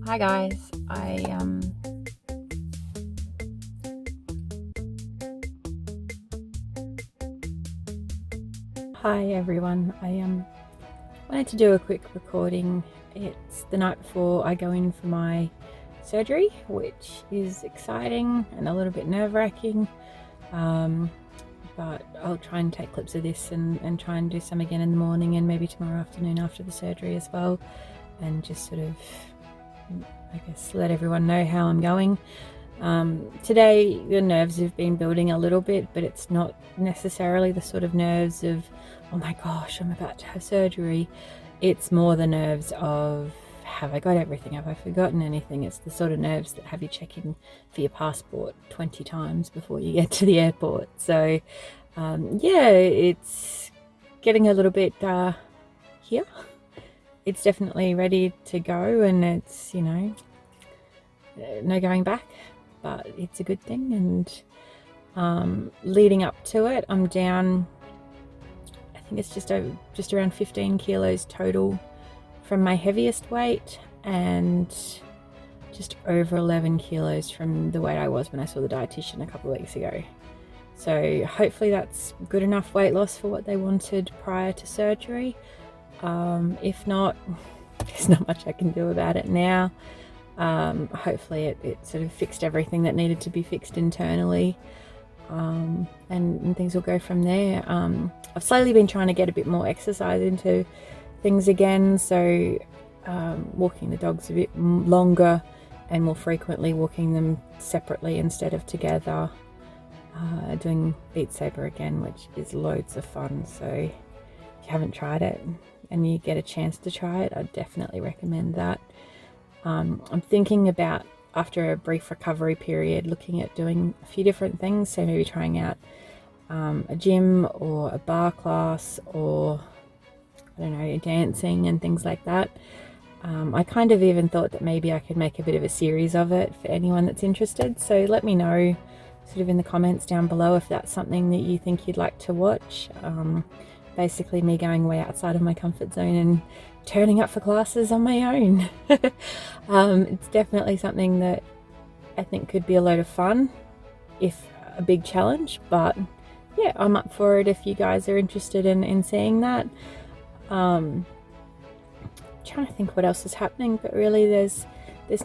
Hi guys, Hi everyone. I wanted to do a quick recording. It's the night before I go in for my surgery, which is exciting and a little bit nerve-wracking. But I'll try and take clips of this and try and do some again in the morning and maybe tomorrow afternoon after the surgery as well, and just sort of, I guess, let everyone know how I'm going. Today the nerves have been building a little bit, but it's not necessarily the sort of nerves of, oh my gosh, I'm about to have surgery. It's more the nerves of, have I got everything? Have I forgotten anything? It's the sort of nerves that have you checking for your passport 20 times before you get to the airport. So yeah, it's getting a little bit here. It's definitely ready to go, and it's, you know, no going back, but it's a good thing. And leading up to it, I'm down, I think it's just around 15 kilos total from my heaviest weight, and just over 11 kilos from the weight I was when I saw the dietitian a couple of weeks ago. So hopefully that's good enough weight loss for what they wanted prior to surgery. If not, there's not much I can do about it now. Hopefully it sort of fixed everything that needed to be fixed internally, and things will go from there. I've slowly been trying to get a bit more exercise into things again, so walking the dogs a bit longer and more frequently, walking them separately instead of together, doing Beat Saber again, which is loads of fun. So if you haven't tried it and you get a chance to try it, I'd definitely recommend that. I'm thinking about, after a brief recovery period, looking at doing a few different things. So maybe trying out a gym or a bar class, or I don't know, dancing and things like that. I kind of even thought that maybe I could make a bit of a series of it for anyone that's interested. So let me know sort of in the comments down below if that's something that you think you'd like to watch. Basically me going way outside of my comfort zone and turning up for classes on my own. It's definitely something that I think could be a load of fun, if a big challenge, but yeah, I'm up for it if you guys are interested in seeing that. Trying to think what else is happening, but really there's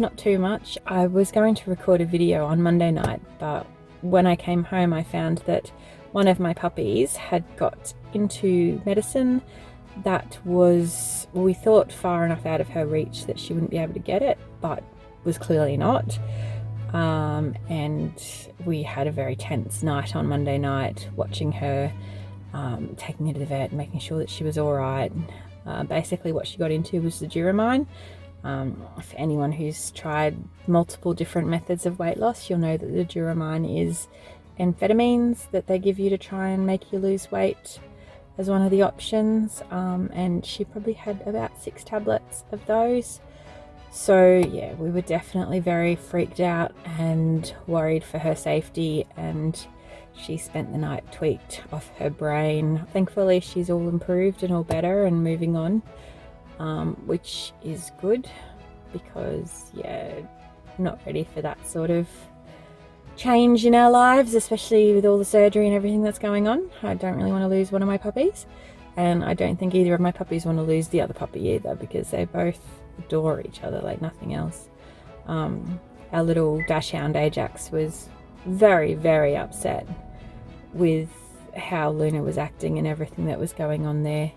not too much. I was going to record a video on Monday night, but when I came home I found that one of my puppies had got into medicine that was, we thought, far enough out of her reach that she wouldn't be able to get it, but was clearly not. And we had a very tense night on Monday night, watching her, taking her to the vet, making sure that she was all right. Basically what she got into was the Duramine. For anyone who's tried multiple different methods of weight loss, you'll know that the Duramine is amphetamines that they give you to try and make you lose weight as one of the options. And she probably had about 6 tablets of those. So yeah, we were definitely very freaked out and worried for her safety, and she spent the night tweaked off her brain. Thankfully she's all improved and all better and moving on, which is good, because yeah, not ready for that sort of change in our lives, especially with all the surgery and everything that's going on. I don't really want to lose one of my puppies, and I don't think either of my puppies want to lose the other puppy either, because they both adore each other like nothing else. Our little dachshund Ajax was very, very upset with how Luna was acting and everything that was going on there.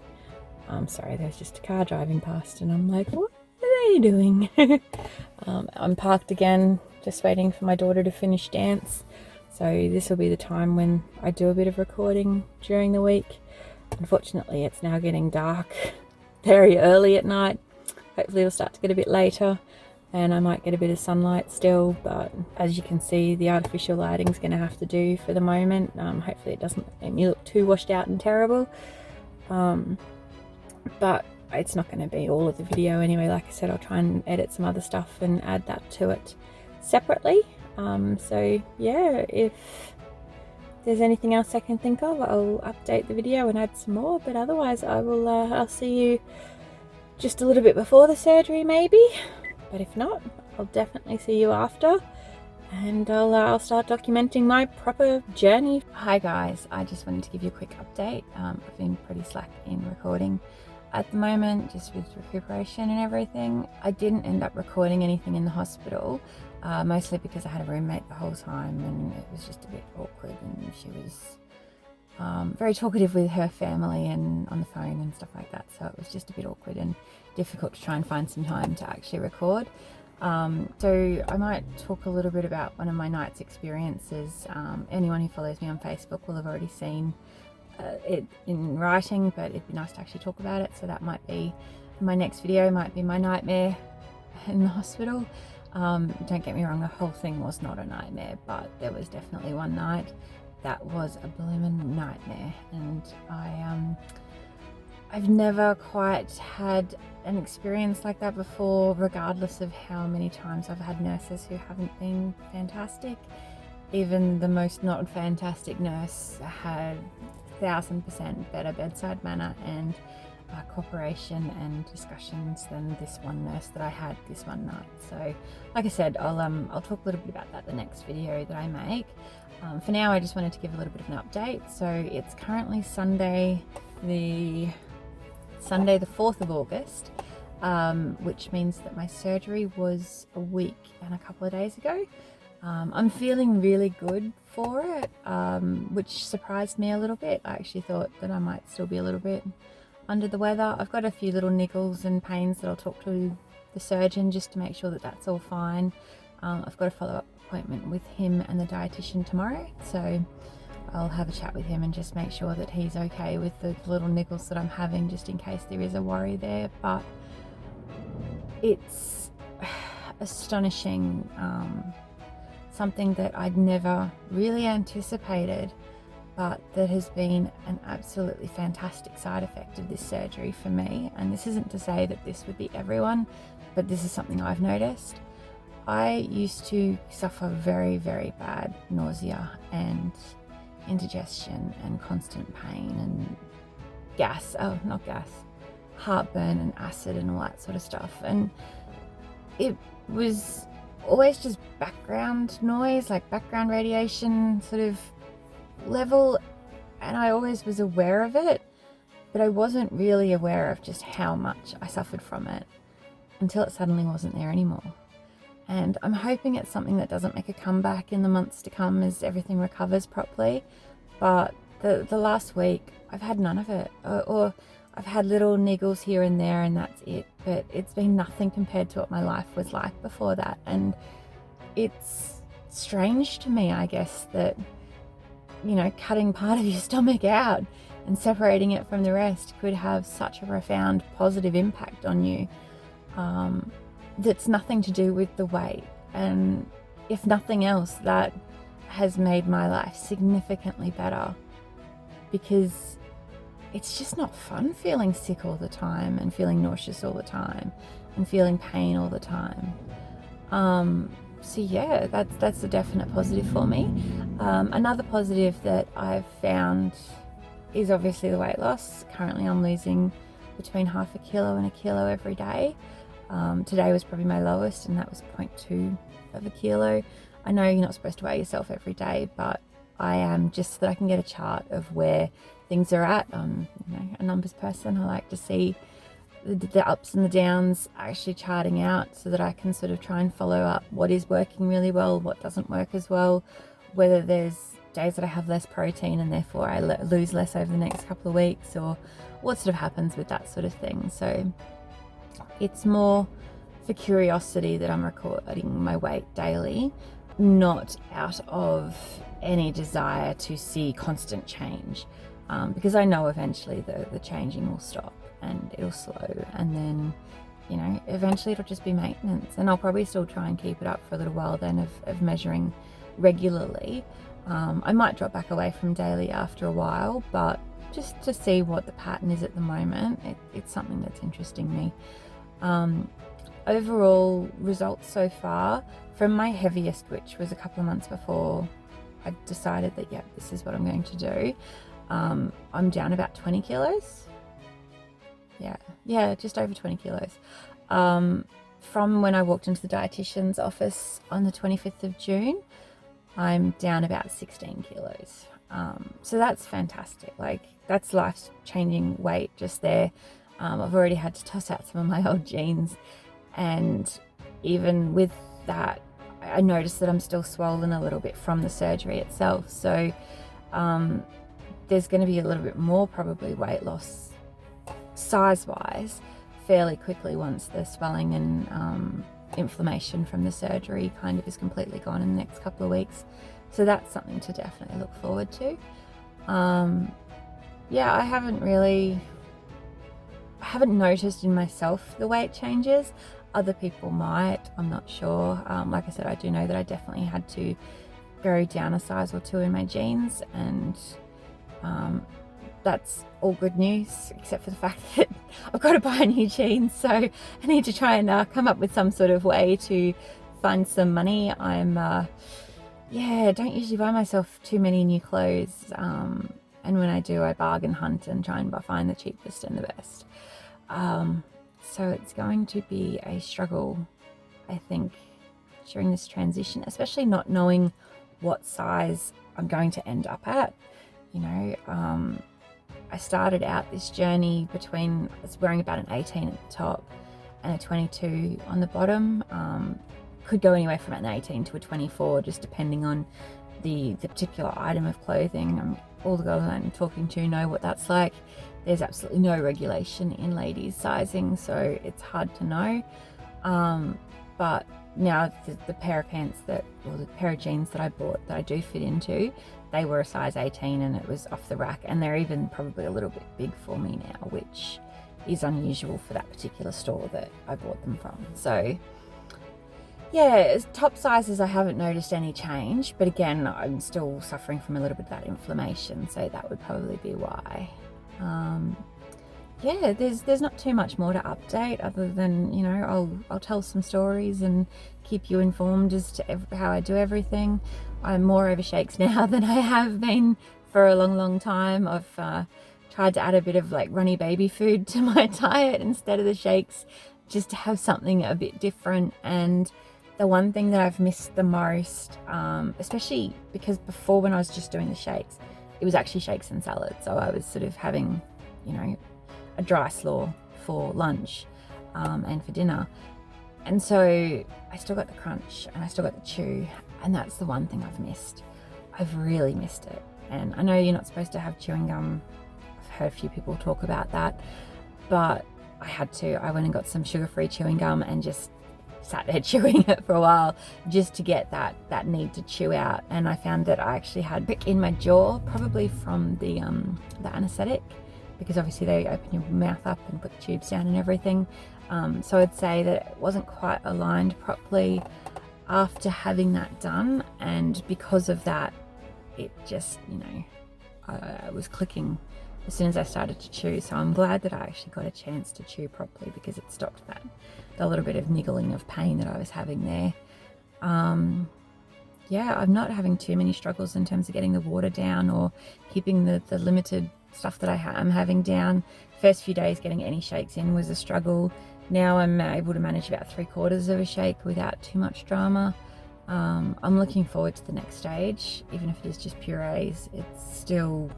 Sorry, there's just a car driving past and I'm like, what are they doing? I'm parked again, just waiting for my daughter to finish dance. So this will be the time when I do a bit of recording during the week. Unfortunately, it's now getting dark very early at night. Hopefully it'll start to get a bit later and I might get a bit of sunlight still, but as you can see, the artificial lighting's going to have to do for the moment. Hopefully it doesn't make me look too washed out and terrible. But it's not going to be all of the video anyway. Like I said, I'll try and edit some other stuff and add that to it separately. So yeah, if there's anything else I can think of, I'll update the video and add some more, but otherwise I will I'll see you just a little bit before the surgery maybe. But if not, I'll definitely see you after, and I'll start documenting my proper journey. Hi guys, I just wanted to give you a quick update. I've been pretty slack in recording at the moment, just with recuperation and everything. I didn't end up recording anything in the hospital, mostly because I had a roommate the whole time and it was just a bit awkward, and she was very talkative with her family and on the phone and stuff like that, so it was just a bit awkward and difficult to try and find some time to actually record. So I might talk a little bit about one of my night's experiences. Anyone who follows me on Facebook will have already seen it in writing, but it'd be nice to actually talk about it, so that might be my next video, might be my nightmare in the hospital. Don't get me wrong, the whole thing was not a nightmare, but there was definitely one night that was a blooming nightmare, and I've never quite had an experience like that before, regardless of how many times I've had nurses who haven't been fantastic. Even the most not fantastic nurse had 1000% better bedside manner and cooperation and discussions than this one nurse that I had this one night. So like I said, I'll talk a little bit about that the next video that I make. For now, I just wanted to give a little bit of an update. So it's currently Sunday the 4th of August, which means that my surgery was a week and a couple of days ago. I'm feeling really good for it, which surprised me a little bit. I actually thought that I might still be a little bit under the weather. I've got a few little niggles and pains that I'll talk to the surgeon just to make sure that that's all fine. I've got a follow-up appointment with him and the dietitian tomorrow, so I'll have a chat with him and just make sure that he's okay with the little niggles that I'm having, just in case there is a worry there. But it's astonishing, something that I'd never really anticipated, but that has been an absolutely fantastic side effect of this surgery for me. And this isn't to say that this would be everyone, but this is something I've noticed. I used to suffer very, very bad nausea and indigestion and constant pain and heartburn and acid and all that sort of stuff. And it was always just background noise, like background radiation sort of level, and I always was aware of it, but I wasn't really aware of just how much I suffered from it until it suddenly wasn't there anymore. And I'm hoping it's something that doesn't make a comeback in the months to come as everything recovers properly. But the last week I've had none of it, or I've had little niggles here and there, and that's it. But it's been nothing compared to what my life was like before that. And it's strange to me, I guess, that, you know, cutting part of your stomach out and separating it from the rest could have such a profound positive impact on you. That's nothing to do with the weight, and if nothing else, that has made my life significantly better, because it's just not fun feeling sick all the time and feeling nauseous all the time and feeling pain all the time. So yeah, that's a definite positive for me. Another positive that I've found is obviously the weight loss. Currently I'm losing between half a kilo and a kilo every day. Today was probably my lowest, and that was 0.2 of a kilo. I know you're not supposed to weigh yourself every day, but I am, just so that I can get a chart of where things are at. You know, a numbers person. I like to see the ups and the downs actually charting out, so that I can sort of try and follow up what is working really well, what doesn't work as well, whether there's days that I have less protein and therefore I lose less over the next couple of weeks, or what sort of happens with that sort of thing. So it's more for curiosity that I'm recording my weight daily, not out of any desire to see constant change, because I know eventually the changing will stop and it'll slow, and then, you know, eventually it'll just be maintenance, and I'll probably still try and keep it up for a little while then of measuring regularly. I might drop back away from daily after a while, but just to see what the pattern is at the moment, it's something that's interesting me. Overall results so far from my heaviest, which was a couple of months before I decided that, yeah, this is what I'm going to do. I'm down about 20 kilos. Yeah, just over 20 kilos. from when I walked into the dietitian's office on the 25th of June, I'm down about 16 kilos. So that's fantastic. Like, that's life-changing weight just there. I've already had to toss out some of my old jeans, and even with that, I noticed that I'm still swollen a little bit from the surgery itself. So there's going to be a little bit more probably weight loss size-wise fairly quickly once the swelling and inflammation from the surgery kind of is completely gone in the next couple of weeks. So that's something to definitely look forward to. Yeah, I haven't noticed in myself the weight changes. Other people might, I'm not sure. Like I said, I do know that I definitely had to go down a size or two in my jeans, and that's all good news, except for the fact that I've got to buy new jeans, so I need to try and come up with some sort of way to find some money. Don't usually buy myself too many new clothes, and when I do, I bargain hunt and try and find the cheapest and the best. So it's going to be a struggle, I think, during this transition, especially not knowing what size I'm going to end up at. You know, I started out this journey between, I was wearing about an 18 at the top and a 22 on the bottom. Could go anywhere from an 18 to a 24, just depending on the particular item of clothing. All the girls I'm talking to know what that's like. There's absolutely no regulation in ladies sizing, so it's hard to know. But now the pair of pants the pair of jeans that I bought that I do fit into, they were a size 18 and it was off the rack, and they're even probably a little bit big for me now, which is unusual for that particular store that I bought them from. So yeah, top sizes I haven't noticed any change, but again, I'm still suffering from a little bit of that inflammation, so that would probably be why. Yeah, there's not too much more to update other than, you know, I'll tell some stories and keep you informed as to how I do everything. I'm more over shakes now than I have been for a long time. I've tried to add a bit of like runny baby food to my diet instead of the shakes, just to have something a bit different. And the one thing that I've missed the most, especially because before, when I was just doing the shakes, it was actually shakes and salad. So I was sort of having, you know, a dry slaw for lunch and for dinner. And so I still got the crunch and I still got the chew, and that's the one thing I've missed. I've really missed it. And I know you're not supposed to have chewing gum. I've heard a few people talk about that, but I had to. I went and got some sugar-free chewing gum and just sat there chewing it for a while just to get that need to chew out. And I found that I actually had a prick in my jaw, probably from the anesthetic, because obviously they open your mouth up and put the tubes down and everything. So I'd say that it wasn't quite aligned properly after having that done, and because of that, it just, you know, I was clicking as soon as I started to chew. So I'm glad that I actually got a chance to chew properly, because it stopped the little bit of niggling of pain that I was having there. Yeah, I'm not having too many struggles in terms of getting the water down or keeping the limited stuff that I am having down. First few days getting any shakes in was a struggle. Now I'm able to manage about 3/4 of a shake without too much drama. I'm looking forward to the next stage, even if it is just purees. It's still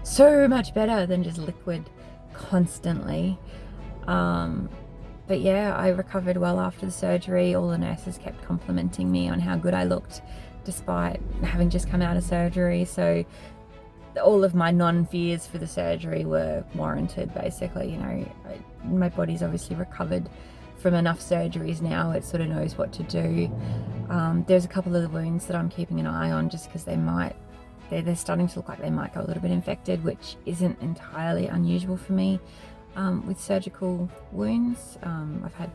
so much better than just liquid constantly. But yeah, I recovered well after the surgery. All the nurses kept complimenting me on how good I looked despite having just come out of surgery. So all of my non-fears for the surgery were warranted, basically. You know, my body's obviously recovered from enough surgeries now. It sort of knows what to do. There's a couple of the wounds that I'm keeping an eye on, just because they're starting to look like they might go a little bit infected, which isn't entirely unusual for me with surgical wounds. I've had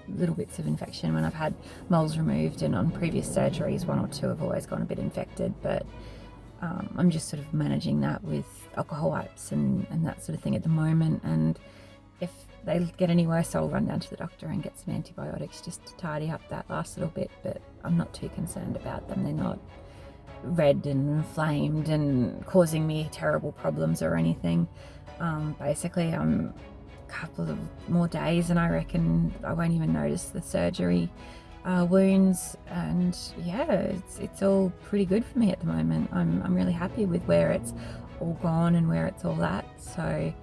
little bits of infection when I've had moles removed, and on previous surgeries, 1 or 2 have always gone a bit infected, but I'm just sort of managing that with alcohol wipes and that sort of thing at the moment. And if they get any worse, I'll run down to the doctor and get some antibiotics just to tidy up that last little bit, but I'm not too concerned about them. They're not red and inflamed and causing me terrible problems or anything. Basically, I'm couple of more days and I reckon I won't even notice the surgery wounds. And yeah, it's all pretty good for me at the moment. I'm really happy with where it's all gone and where it's all at. So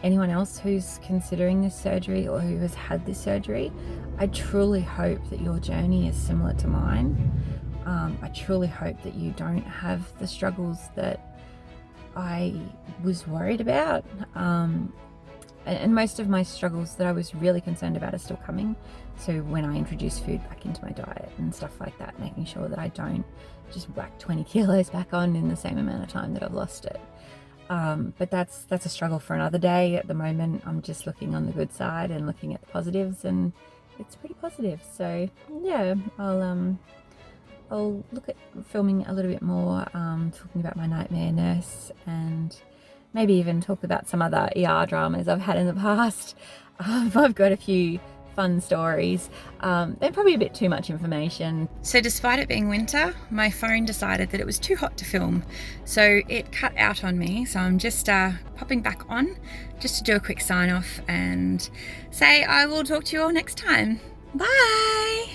anyone else who's considering this surgery or who has had this surgery, I truly hope that your journey is similar to mine. I truly hope that you don't have the struggles that I was worried about. And most of my struggles that I was really concerned about are still coming. So when I introduce food back into my diet and stuff like that, making sure that I don't just whack 20 kilos back on in the same amount of time that I've lost it. But that's a struggle for another day. At the moment, I'm just looking on the good side and looking at the positives, and it's pretty positive. So yeah, I'll look at filming a little bit more, talking about my nightmare nurse, and maybe even talk about some other ER dramas I've had in the past. I've got a few fun stories. They're probably a bit too much information. So despite it being winter, my phone decided that it was too hot to film. So it cut out on me. So I'm just popping back on just to do a quick sign off and say I will talk to you all next time. Bye.